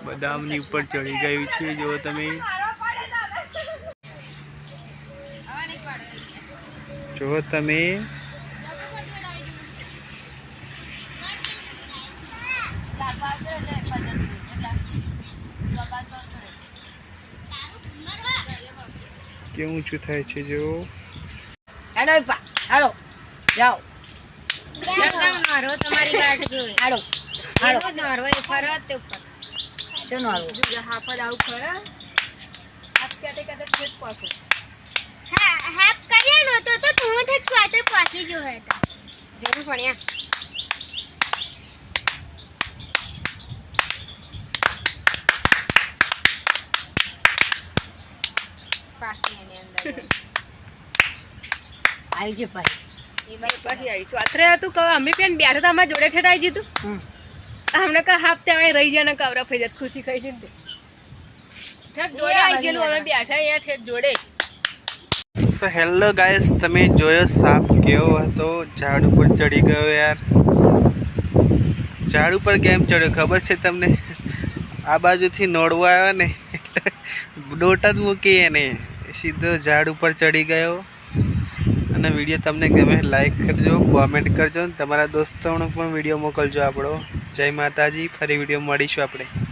બદામની ઉપર ચડી ગયું છે જો તમે કેવું ઊંચું થાય છે જો હાલો જાઓ તમારી ગાંઠ જોઈ હાલો હાલો નરો એ ફરત તે ઉપર ચનો હાલો હાફદ આવું ફરત આપ કહેતે કહેતે ફેટ પાછો હા હેપ કરીએ નો તો તું ઠેક પાછળ પાછી જો હતા જેનું ભણ્યા પાછી એની અંદર આવી જે ભાઈ એ બાઈ પછી આવી ચોતરે હતું કે અમે પેન બેઠા હતા અમારા જોડે ઠેઠાઈ જીતું હમણાં કા હાફ ત્યાં રહી ગયા ને કવરા ફઈ જત ખુશી ખાઈ છે ને ઠેઠ જોડે આવી ગયેલું અમે બેઠા અહીંયા ઠેઠ જોડે તો હેલો ગાઈસ તમે જોયો સાપ કેવો હતો ઝાડ ઉપર ચડી ગયો યાર ઝાડ ઉપર કેમ ચડ્યો ખબર છે તમને આ બાજુથી નોડવો આવ્યો ને ડોટ જ મૂકી એને સીધો ઝાડ ઉપર ચડી ગયો અને વિડીયો તમને ગમે લાઈક કરજો કોમેન્ટ કરજો તમારા દોસ્તોને પણ વિડીયો મોકલજો આપણો જય માતાજી ફરી વિડીયો મળીશું આપણે